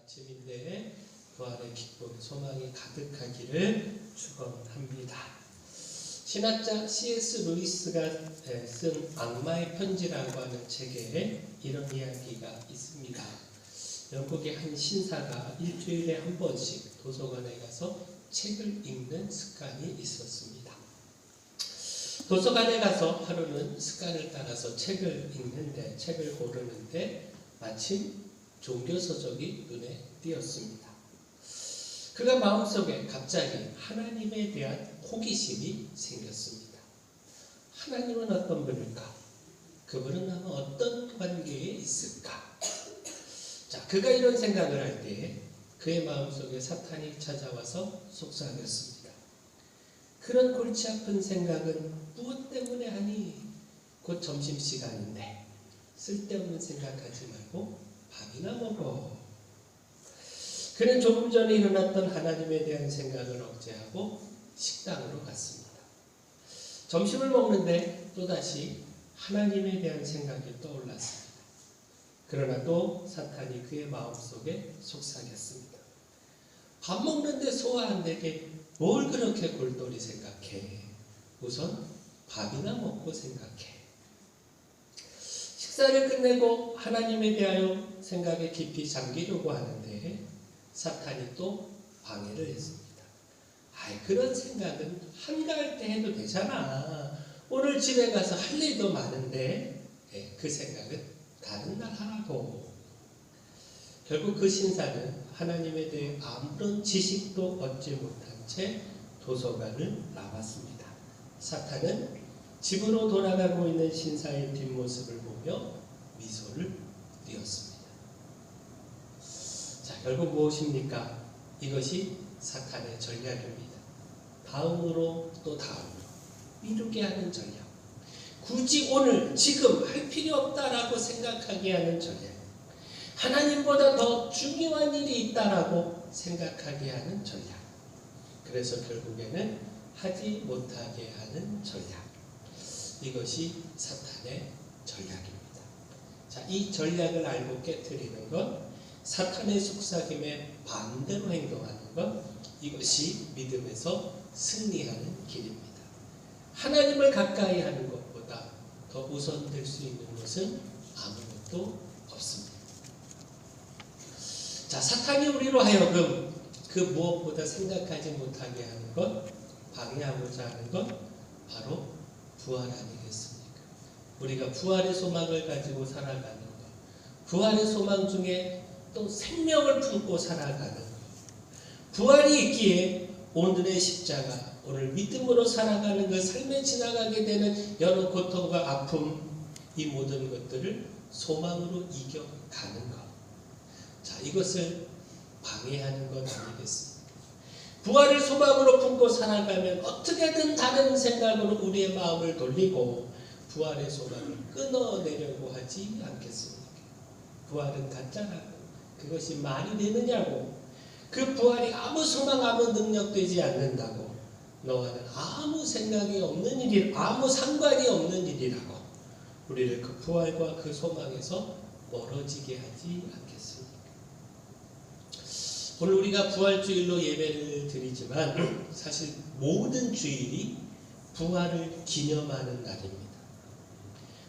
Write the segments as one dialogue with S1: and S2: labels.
S1: 아침인데 그 안에 기쁨, 소망이 가득하기를 축원합니다. 신학자 C.S. 루이스가 쓴 악마의 편지라고 하는 책에 이런 이야기가 있습니다. 영국의 한 신사가 일주일에 한 번씩 도서관에 가서 책을 읽는 습관이 있었습니다. 도서관에 가서 하루는 습관을 따라서 책을 읽는데, 책을 고르는데 마침 종교서적이 눈에 띄었습니다. 그가 마음속에 갑자기 하나님에 대한 호기심이 생겼습니다. 하나님은 어떤 분일까? 그분은 나와 어떤 관계에 있을까? 자, 그가 이런 생각을 할 때에 그의 마음속에 사탄이 찾아와서 속삭였습니다. 그런 골치 아픈 생각은 무엇 때문에 하니? 곧 점심시간인데 쓸데없는 생각하지 말고 밥이나 먹어. 그는 조금 전에 일어났던 하나님에 대한 생각을 억제하고 식당으로 갔습니다. 점심을 먹는데 또다시 하나님에 대한 생각이 떠올랐습니다. 그러나 또 사탄이 그의 마음속에 속삭였습니다. 밥 먹는데 소화 안 되게 뭘 그렇게 골똘히 생각해? 우선 밥이나 먹고 생각해. 식사를 끝내고 하나님에 대하여 생각에 깊이 잠기려고 하는데 사탄이 또 방해를 했습니다. 그런 생각은 한가할 때 해도 되잖아. 오늘 집에 가서 할 일도 많은데 그 생각은 다른 날 하라고. 결국 그 신사는 하나님에 대해 아무런 지식도 얻지 못한 채 도서관을 나왔습니다. 사탄은 집으로 돌아가고 있는 신사의 뒷모습을 보며 미소를 띄었습니다. 자, 결국 무엇입니까? 이것이 사탄의 전략입니다. 다음으로 또 다음으로 미루게 하는 전략. 굳이 오늘 지금 할 필요 없다라고 생각하게 하는 전략. 하나님보다 더 중요한 일이 있다라고 생각하게 하는 전략. 그래서 결국에는 하지 못하게 하는 전략. 이것이 사탄의 전략입니다. 자, 이 전략을 알고 깨트리는 것, 사탄의 속삭임에 반대로 행동하는 것, 이것이 믿음에서 승리하는 길입니다. 하나님을 가까이 하는 것보다 더 우선될 수 있는 것은 아무것도 없습니다. 자, 사탄이 우리로 하여금 그 무엇보다 생각하지 못하게 하는 것, 방해하고자 하는 것, 바로 부활 아니겠습니까? 우리가 부활의 소망을 가지고 살아가는 것, 부활의 소망 중에 또 생명을 품고 살아가는 것, 부활이 있기에 오늘의 십자가, 오늘 믿음으로 살아가는 것, 삶에 지나가게 되는 여러 고통과 아픔, 이 모든 것들을 소망으로 이겨가는 것. 자, 이것을 방해하는 것 아니겠습니까? 부활을 소망으로 품고 살아가면 어떻게든 다른 생각으로 우리의 마음을 돌리고 부활의 소망을 끊어내려고 하지 않겠습니까? 부활은 가짜라고. 그것이 말이 되느냐고. 그 부활이 아무 소망, 아무 능력 되지 않는다고. 너와는 아무 생각이 없는 일이, 아무 상관이 없는 일이라고. 우리를 그 부활과 그 소망에서 멀어지게 하지 않겠습니까? 오늘 우리가 부활주일로 예배를 드리지만 사실 모든 주일이 부활을 기념하는 날입니다.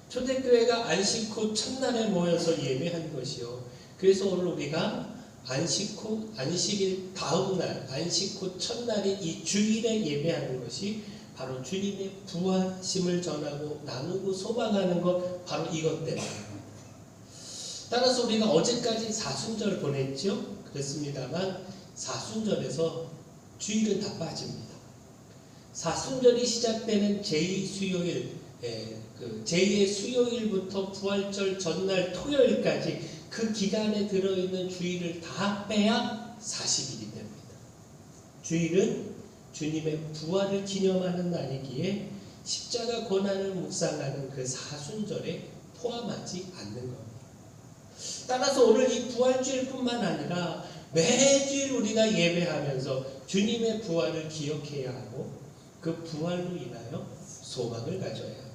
S1: 초대교회가 안식 후 첫날에 모여서 예배한 것이요. 그래서 오늘 우리가 안식일 다음 날, 안식 후 첫날이 이 주일에 예배하는 것이 바로 주님의 부활심을 전하고 나누고 소망하는 것, 바로 이것 때문입니다. 따라서 우리가 어제까지 사순절 보냈죠? 그렇습니다만 사순절에서 주일은 다 빠집니다. 사순절이 시작되는 제2수요일, 제2의 수요일부터 부활절 전날 토요일까지 그 기간에 들어있는 주일을 다 빼야 40일이 됩니다. 주일은 주님의 부활을 기념하는 날이기에 십자가 고난을 묵상하는 그 사순절에 포함하지 않는 겁니다. 따라서 오늘 이 부활주일뿐만 아니라 매주일 우리가 예배하면서 주님의 부활을 기억해야 하고 그 부활로 인하여 소망을 가져야 합니다.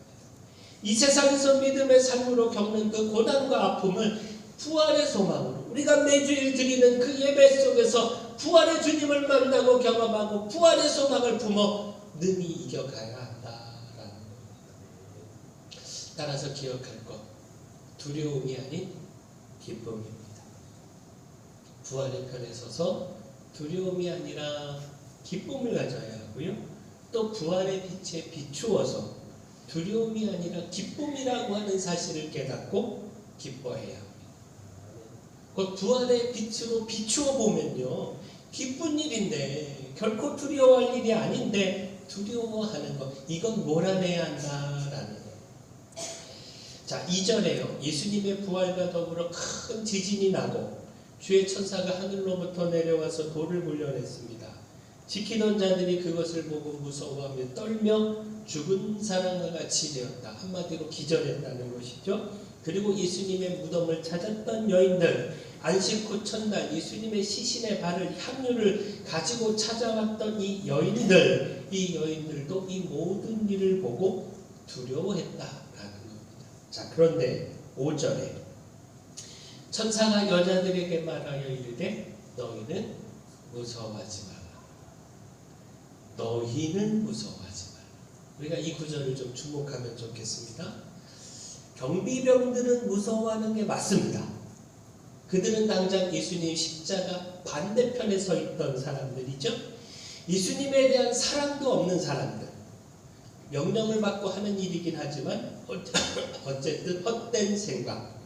S1: 이 세상에서 믿음의 삶으로 겪는 그 고난과 아픔을 부활의 소망으로 우리가 매주일 드리는 그 예배 속에서 부활의 주님을 만나고 경험하고 부활의 소망을 품어 능히 이겨가야 한다라는 겁니다. 따라서 기억할 것, 두려움이 아닌 기쁨입니다. 부활의 편에 서서 두려움이 아니라 기쁨을 가져야 하고요. 또 부활의 빛에 비추어서 두려움이 아니라 기쁨이라고 하는 사실을 깨닫고 기뻐해야 합니다. 그 부활의 빛으로 비추어 보면요, 기쁜 일인데 결코 두려워할 일이 아닌데 두려워하는 것, 이건 몰아내야 한다라는 거예요. 자, 2절에요. 예수님의 부활과 더불어 큰 지진이 나고 주의 천사가 하늘로부터 내려와서 돌을 물려냈습니다. 지키던 자들이 그것을 보고 무서워하며 떨며 죽은 사람과 같이 되었다. 한마디로 기절했다는 것이죠. 그리고 예수님의 무덤을 찾았던 여인들, 안식 후 첫날 예수님의 시신의 발을 향유를 가지고 찾아왔던 이 여인들도 이 모든 일을 보고 두려워했다라는 겁니다. 자, 그런데 5절에 천사가 여자들에게 말하여 이르되 너희는 무서워하지 마라. 너희는 무서워하지 마라. 우리가 이 구절을 좀 주목하면 좋겠습니다. 경비병들은 무서워하는 게 맞습니다. 그들은 당장 예수님 십자가 반대편에 서 있던 사람들이죠. 예수님에 대한 사랑도 없는 사람들. 명령을 받고 하는 일이긴 하지만 어쨌든 헛된 생각.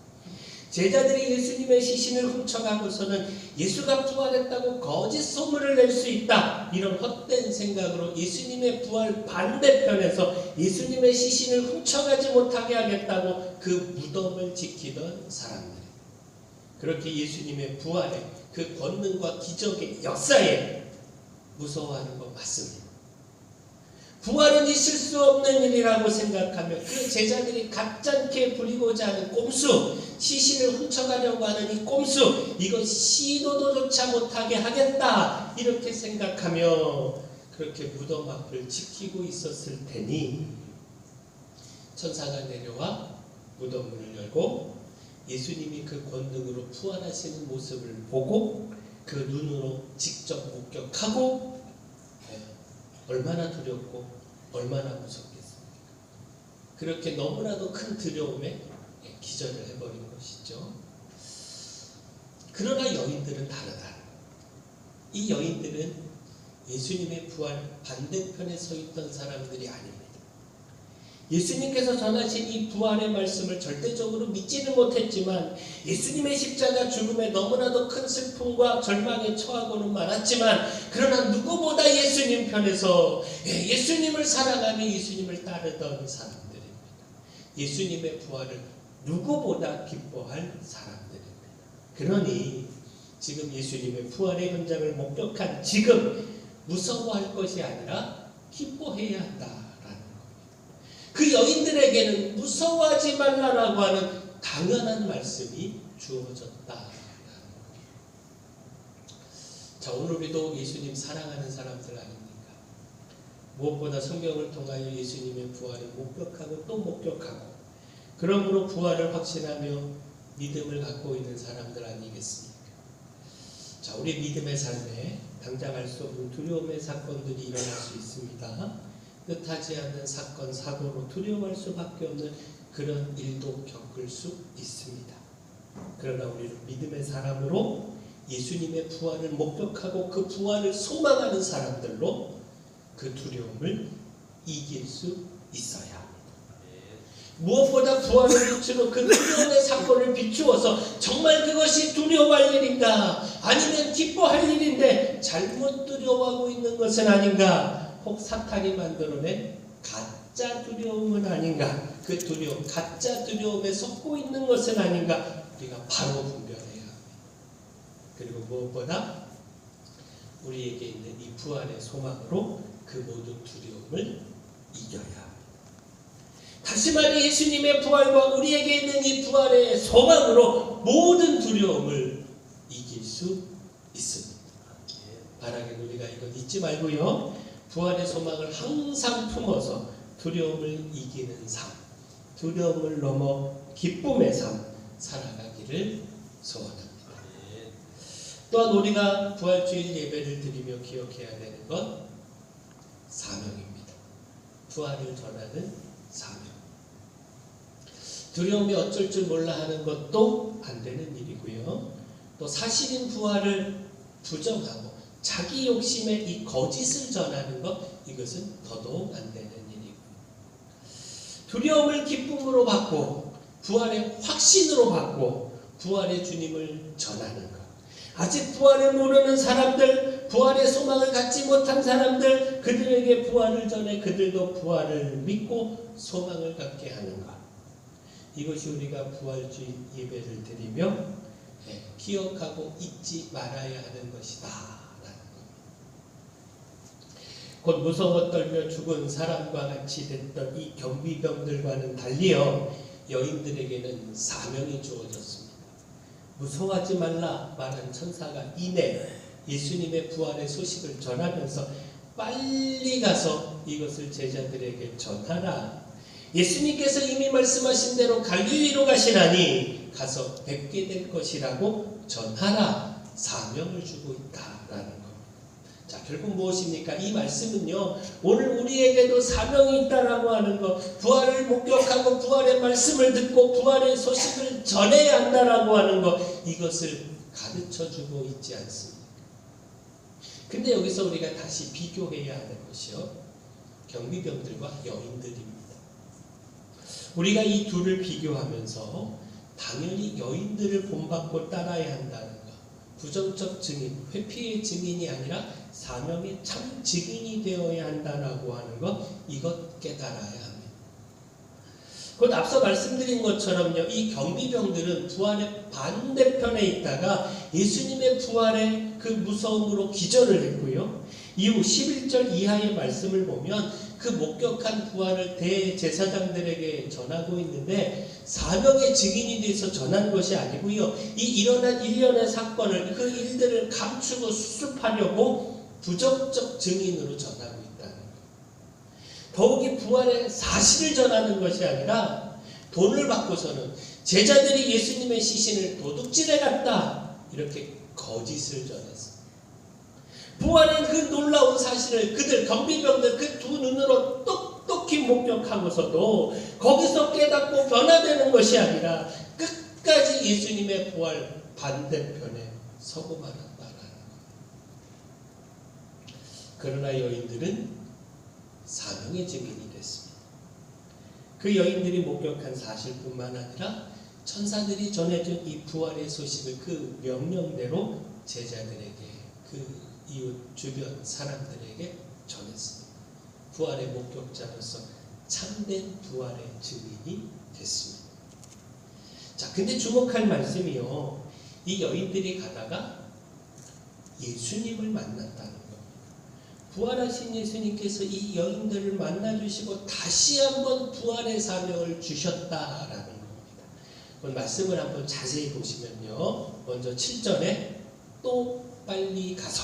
S1: 제자들이 예수님의 시신을 훔쳐가고서는 예수가 부활했다고 거짓 소문을 낼 수 있다. 이런 헛된 생각으로 예수님의 부활 반대편에서 예수님의 시신을 훔쳐가지 못하게 하겠다고 그 무덤을 지키던 사람들. 그렇게 예수님의 부활에 그 권능과 기적의 역사에 무서워하는 것 맞습니다. 부활은 있을 수 없는 일이라고 생각하며 그 제자들이 가짜게 부리고자 하는 꼼수, 시신을 훔쳐가려고 하는 이 꼼수, 이건 시도도 조차 못하게 하겠다 이렇게 생각하며 그렇게 무덤 앞을 지키고 있었을 테니 천사가 내려와 무덤 문을 열고 예수님이 그 권능으로 부활하시는 모습을 보고 그 눈으로 직접 목격하고 얼마나 두렵고 얼마나 무섭겠습니까? 그렇게 너무나도 큰 두려움에 기절을 해버린 것이죠. 그러나 여인들은 다르다. 이 여인들은 예수님의 부활 반대편에 서 있던 사람들이 아닙니다. 예수님께서 전하신 이 부활의 말씀을 절대적으로 믿지는 못했지만 예수님의 십자가 죽음에 너무나도 큰 슬픔과 절망에 처하고는 말았지만 그러나 누구보다 예수님 편에서 예수님을 사랑하며 예수님을 따르던 사람들입니다. 예수님의 부활을 누구보다 기뻐할 사람들입니다. 그러니 지금 예수님의 부활의 현장을 목격한 지금 무서워할 것이 아니라 기뻐해야 한다. 그 여인들에게는 무서워하지 말라라고 하는 당연한 말씀이 주어졌다. 자, 오늘 우리도 예수님 사랑하는 사람들 아닙니까? 무엇보다 성경을 통하여 예수님의 부활을 목격하고 또 목격하고 그러므로 부활을 확신하며 믿음을 갖고 있는 사람들 아니겠습니까? 자, 우리 믿음의 삶에 당장 알 수 없는 두려움의 사건들이 일어날 수 있습니다. 뜻하지 않는 사건, 사고로 두려워할 수밖에 없는 그런 일도 겪을 수 있습니다. 그러나 우리는 믿음의 사람으로 예수님의 부활을 목격하고 그 부활을 소망하는 사람들로 그 두려움을 이길 수 있어야 합니다. 무엇보다 부활의 빛으로 그 두려움의 사건을 비추어서 정말 그것이 두려워할 일인가 아니면 기뻐할 일인데 잘못 두려워하고 있는 것은 아닌가, 혹 사탄이 만들어낸 가짜 두려움은 아닌가, 그 두려움, 가짜 두려움에 속고 있는 것은 아닌가 우리가 바로 분별해야 합니다. 그리고 무엇보다 우리에게 있는 이 부활의 소망으로 그 모든 두려움을 이겨야 합니다. 다시 말해 예수님의 부활과 우리에게 있는 이 부활의 소망으로 모든 두려움을 이길 수 있습니다. 바라기는 우리가 이건 잊지 말고요. 부활의 소망을 항상 품어서 두려움을 이기는 삶, 두려움을 넘어 기쁨의 삶 살아가기를 소원합니다. 또한 우리가 부활주일 예배를 드리며 기억해야 되는 건 사명입니다. 부활을 전하는 사명. 두려움이 어쩔 줄 몰라 하는 것도 안 되는 일이고요. 또 사실인 부활을 부정하고 자기 욕심의 이 거짓을 전하는 것, 이것은 더더욱 안 되는 일이고, 두려움을 기쁨으로 바꾸고 부활의 확신으로 바꾸고 부활의 주님을 전하는 것. 아직 부활을 모르는 사람들, 부활의 소망을 갖지 못한 사람들, 그들에게 부활을 전해 그들도 부활을 믿고 소망을 갖게 하는 것. 이것이 우리가 부활주일 예배를 드리며 기억하고 잊지 말아야 하는 것이다 라는 겁니다. 곧 무서워 떨며 죽은 사람과 같이 됐던 이 경비병들과는 달리어 여인들에게는 사명이 주어졌습니다. 무서워하지 말라 말한 천사가 이내 예수님의 부활의 소식을 전하면서 빨리 가서 이것을 제자들에게 전하라. 예수님께서 이미 말씀하신 대로 갈릴리로 가시나니 가서 뵙게 될 것이라고 전하라. 사명을 주고 있다라는 겁니다. 자, 결국 무엇입니까? 이 말씀은요, 오늘 우리에게도 사명이 있다라고 하는 것, 부활을 목격하고 부활의 말씀을 듣고 부활의 소식을 전해야 한다라고 하는 것, 이것을 가르쳐주고 있지 않습니까? 근데 여기서 우리가 다시 비교해야 하는 것이요, 경비병들과 여인들입니다. 우리가 이 둘을 비교하면서 당연히 여인들을 본받고 따라야 한다는 것, 부정적 증인, 회피의 증인이 아니라 사명의 참 증인이 되어야 한다라고 하는 것, 이것 깨달아야 합니다. 곧 앞서 말씀드린 것처럼요, 이 경비병들은 부활의 반대편에 있다가 예수님의 부활의 그 무서움으로 기절을 했고요. 이후 11절 이하의 말씀을 보면 그 목격한 부활을 대제사장들에게 전하고 있는데, 사명의 증인이 돼서 전한 것이 아니고요, 이 일어난 일련의 사건을, 그 일들을 감추고 수습하려고 부정적 증인으로 전하고 있다는 거예요. 더욱이 부활의 사실을 전하는 것이 아니라 돈을 받고서는 제자들이 예수님의 시신을 도둑질해 갔다, 이렇게 거짓을 전했습니다. 부활의 그 놀라운 사실을 그들 경비병들 그 두 눈으로 똑똑히 목격하고서도 거기서 깨닫고 변화되는 것이 아니라 끝까지 예수님의 부활 반대편에 서고 말았다라는 것. 그러나 여인들은 사명의 증인이 됐습니다. 그 여인들이 목격한 사실뿐만 아니라 천사들이 전해준 이 부활의 소식을 그 명령대로 제자들에게, 그 이웃 주변 사람들에게 전했습니다. 부활의 목격자로서 참된 부활의 증인이 됐습니다. 자, 근데 주목할 말씀이요, 이 여인들이 가다가 예수님을 만났다는 겁니다. 부활하신 예수님께서 이 여인들을 만나주시고 다시 한번 부활의 사명을 주셨다라는 겁니다. 그 말씀을 한번 자세히 보시면요, 먼저 7절에 또 빨리 가서,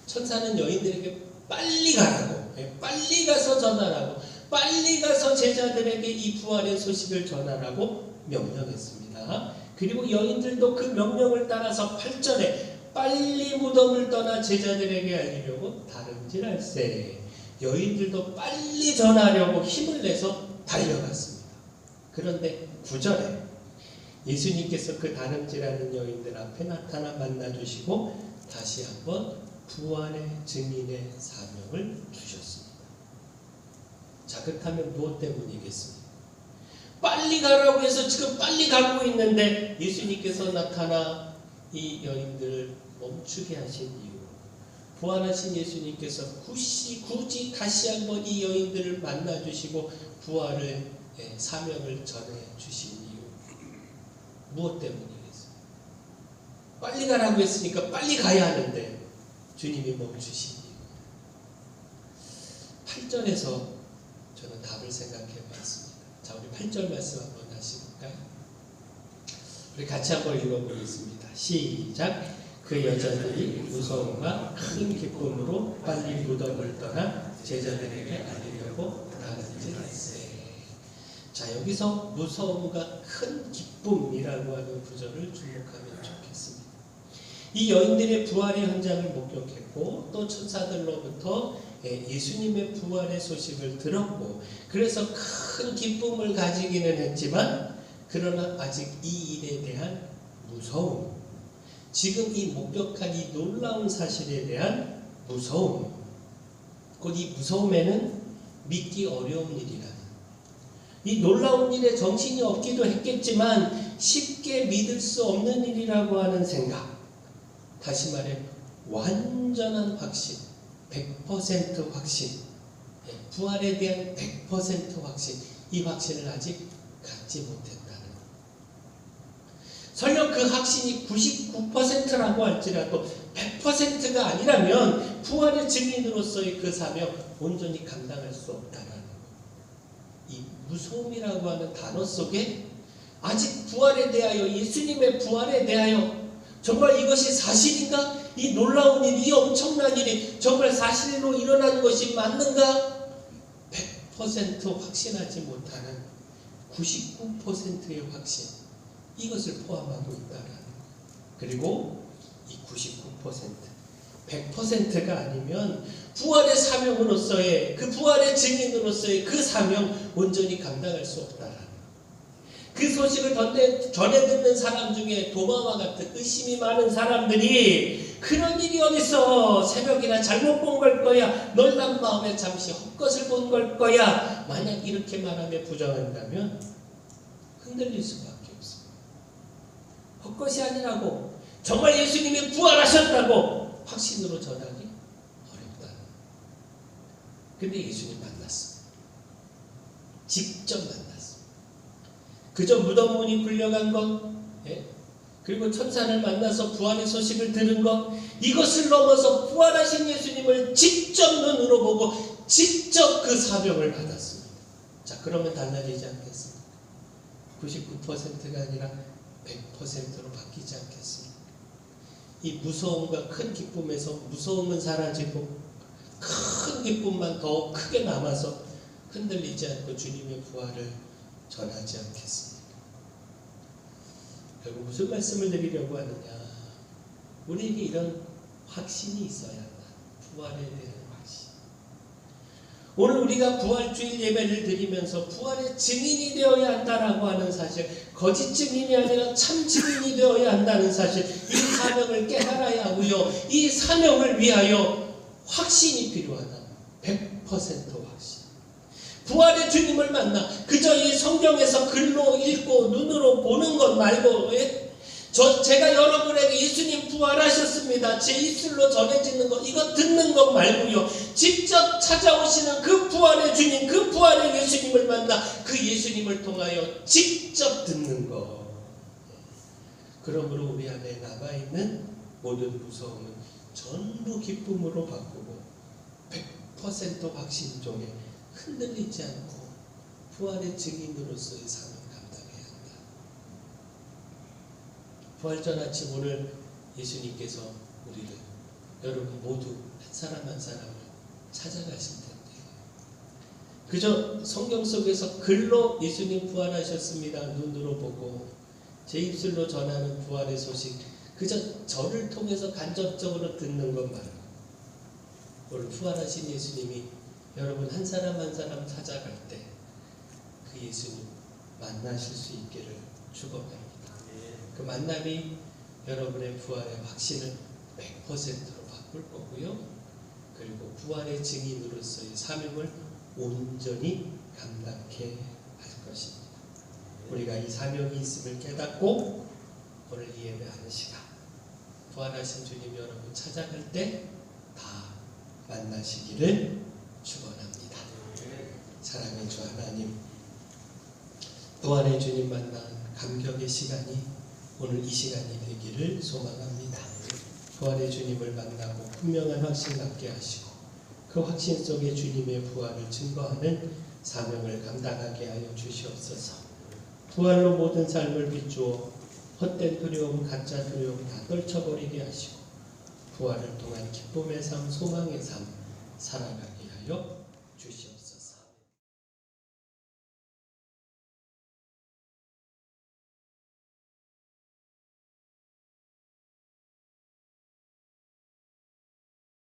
S1: 천사는 여인들에게 빨리 가라고, 빨리 가서 전하라고, 빨리 가서 제자들에게 이 부활의 소식을 전하라고 명령했습니다. 그리고 여인들도 그 명령을 따라서 8절에 빨리 무덤을 떠나 제자들에게 알리려고 다름질할세. 여인들도 빨리 전하려고 힘을 내서 달려갔습니다. 그런데 9절에 예수님께서 그 다름질하는 여인들 앞에 나타나 만나주시고 다시 한번 부활의 증인의 사명을 주셨습니다. 자, 그렇다면 무엇 때문이겠습니까? 빨리 가라고 해서 지금 빨리 가고 있는데 예수님께서 나타나 이 여인들을 멈추게 하신 이유, 부활하신 예수님께서 굳이 다시 한번 이 여인들을 만나주시고 부활의 사명을 전해주신 이유, 무엇 때문이겠습니까? 빨리 가라고 했으니까 빨리 가야 하는데 주님이 멈추신 이유. 8절에서 저는 답을 생각해 봤습니다. 자, 우리 8절 말씀 한번 하실까요? 우리 같이 한번 읽어보겠습니다. 시작. 그 여자들이 무서움과 큰 기쁨으로 빨리 무덤을 떠나 제자들에게 알리려고 다름질했세. 자, 여기서 무서움과 큰 기쁨이라고 하는 구절을 주목하면 좋겠습니다. 이 여인들의 부활의 현장을 목격했고 또 천사들로부터 예수님의 부활의 소식을 들었고 그래서 큰 기쁨을 가지기는 했지만 그러나 아직 이 일에 대한 무서움, 지금 이 목격한 이 놀라운 사실에 대한 무서움, 곧 이 무서움에는 믿기 어려운 일이라는, 이 놀라운 일에 정신이 없기도 했겠지만 쉽게 믿을 수 없는 일이라고 하는 생각, 다시 말해 완전한 확신, 100% 확신, 부활에 대한 100% 확신, 이 확신을 아직 갖지 못했다는, 설령 그 확신이 99%라고 할지라도 100%가 아니라면 부활의 증인으로서의 그 사명 온전히 감당할 수 없다는, 이 무서움이라고 하는 단어 속에 아직 부활에 대하여, 예수님의 부활에 대하여 정말 이것이 사실인가? 이 놀라운 일, 이 엄청난 일이 정말 사실로 일어난 것이 맞는가? 100% 확신하지 못하는 99%의 확신, 이것을 포함하고 있다는, 그리고 이 99%, 100%가 아니면 부활의 사명으로서의, 그 부활의 증인으로서의 그 사명 온전히 감당할 수 없다라는, 그 소식을 전해 듣는 사람 중에 도마와 같은 의심이 많은 사람들이 그런 일이 어딨어, 새벽이나 잘못 본 걸 거야, 놀란 마음에 잠시 헛것을 본 걸 거야, 만약 이렇게 말하며 부정한다면 흔들릴 수밖에 없습니다. 헛것이 아니라고, 정말 예수님이 부활하셨다고 확신으로 전하기 어렵다. 근데 예수님 만났습니다. 직접 만났습니다. 그저 무덤 문이 굴려간 것, 그리고 천사를 만나서 부활의 소식을 들은 것, 이것을 넘어서 부활하신 예수님을 직접 눈으로 보고 직접 그 사명을 받았습니다. 자, 그러면 달라지지 않겠습니까? 99%가 아니라 100%로 바뀌지 않겠습니까? 이 무서움과 큰 기쁨에서 무서움은 사라지고 큰 기쁨만 더 크게 남아서 흔들리지 않고 주님의 부활을 전하지 않겠습니까? 결국 무슨 말씀을 드리려고 하느냐, 우리에게 이런 확신이 있어야 한다. 부활에 대한 확신. 오늘 우리가 부활주일 예배를 드리면서 부활의 증인이 되어야 한다라고 하는 사실, 거짓 증인이 아니라 참 증인이 되어야 한다는 사실, 이 사명을 깨달아야 하고요, 이 사명을 위하여 확신이 필요하다. 100% 확신. 부활의 주님을 만나 그저 이 성경에서 글로 읽고 눈으로 보는 것 말고, 제가 여러분에게 예수님 부활하셨습니다, 제 입술로 전해지는 것, 이거 듣는 것 말고요, 직접 찾아오시는 그 부활의 주님, 그 부활의 예수님을 만나 그 예수님을 통하여 직접 듣는 것. 그러므로 우리 안에 남아있는 모든 무서움은 전부 기쁨으로 바꾸고 100% 확신 중에 흔들리지 않고 부활의 증인으로서의 삶을 감당해야 한다. 부활절 아침 오늘 예수님께서 우리를, 여러분 모두 한 사람 한 사람을 찾아가실 텐데, 그저 성경 속에서 글로 예수님 부활하셨습니다 눈으로 보고 제 입술로 전하는 부활의 소식, 그저 저를 통해서 간접적으로 듣는 것 말고, 오늘 부활하신 예수님이 여러분 한 사람 한 사람 찾아갈 때 그 예수님 만나실 수 있기를 축원합니다. 그 만남이 여러분의 부활의 확신을 100%로 바꿀 거고요, 그리고 부활의 증인으로서의 사명을 온전히 감당케 할 것입니다. 우리가 이 사명이 있음을 깨닫고 오늘 이 예배하는 시간, 부활하신 주님 여러분 찾아갈 때 다 만나시기를 축원합니다. 사랑의 주 하나님, 부활의 주님 만난 감격의 시간이 오늘 이 시간이 되기를 소망합니다. 부활의 주님을 만나고 분명한 확신 갖게 하시고 그 확신 속에 주님의 부활을 증거하는 사명을 감당하게 하여 주시옵소서. 부활로 모든 삶을 비추어 헛된 두려움, 가짜 두려움 다 떨쳐버리게 하시고 부활을 통한 기쁨의 삶, 소망의 삶 살아가게 하여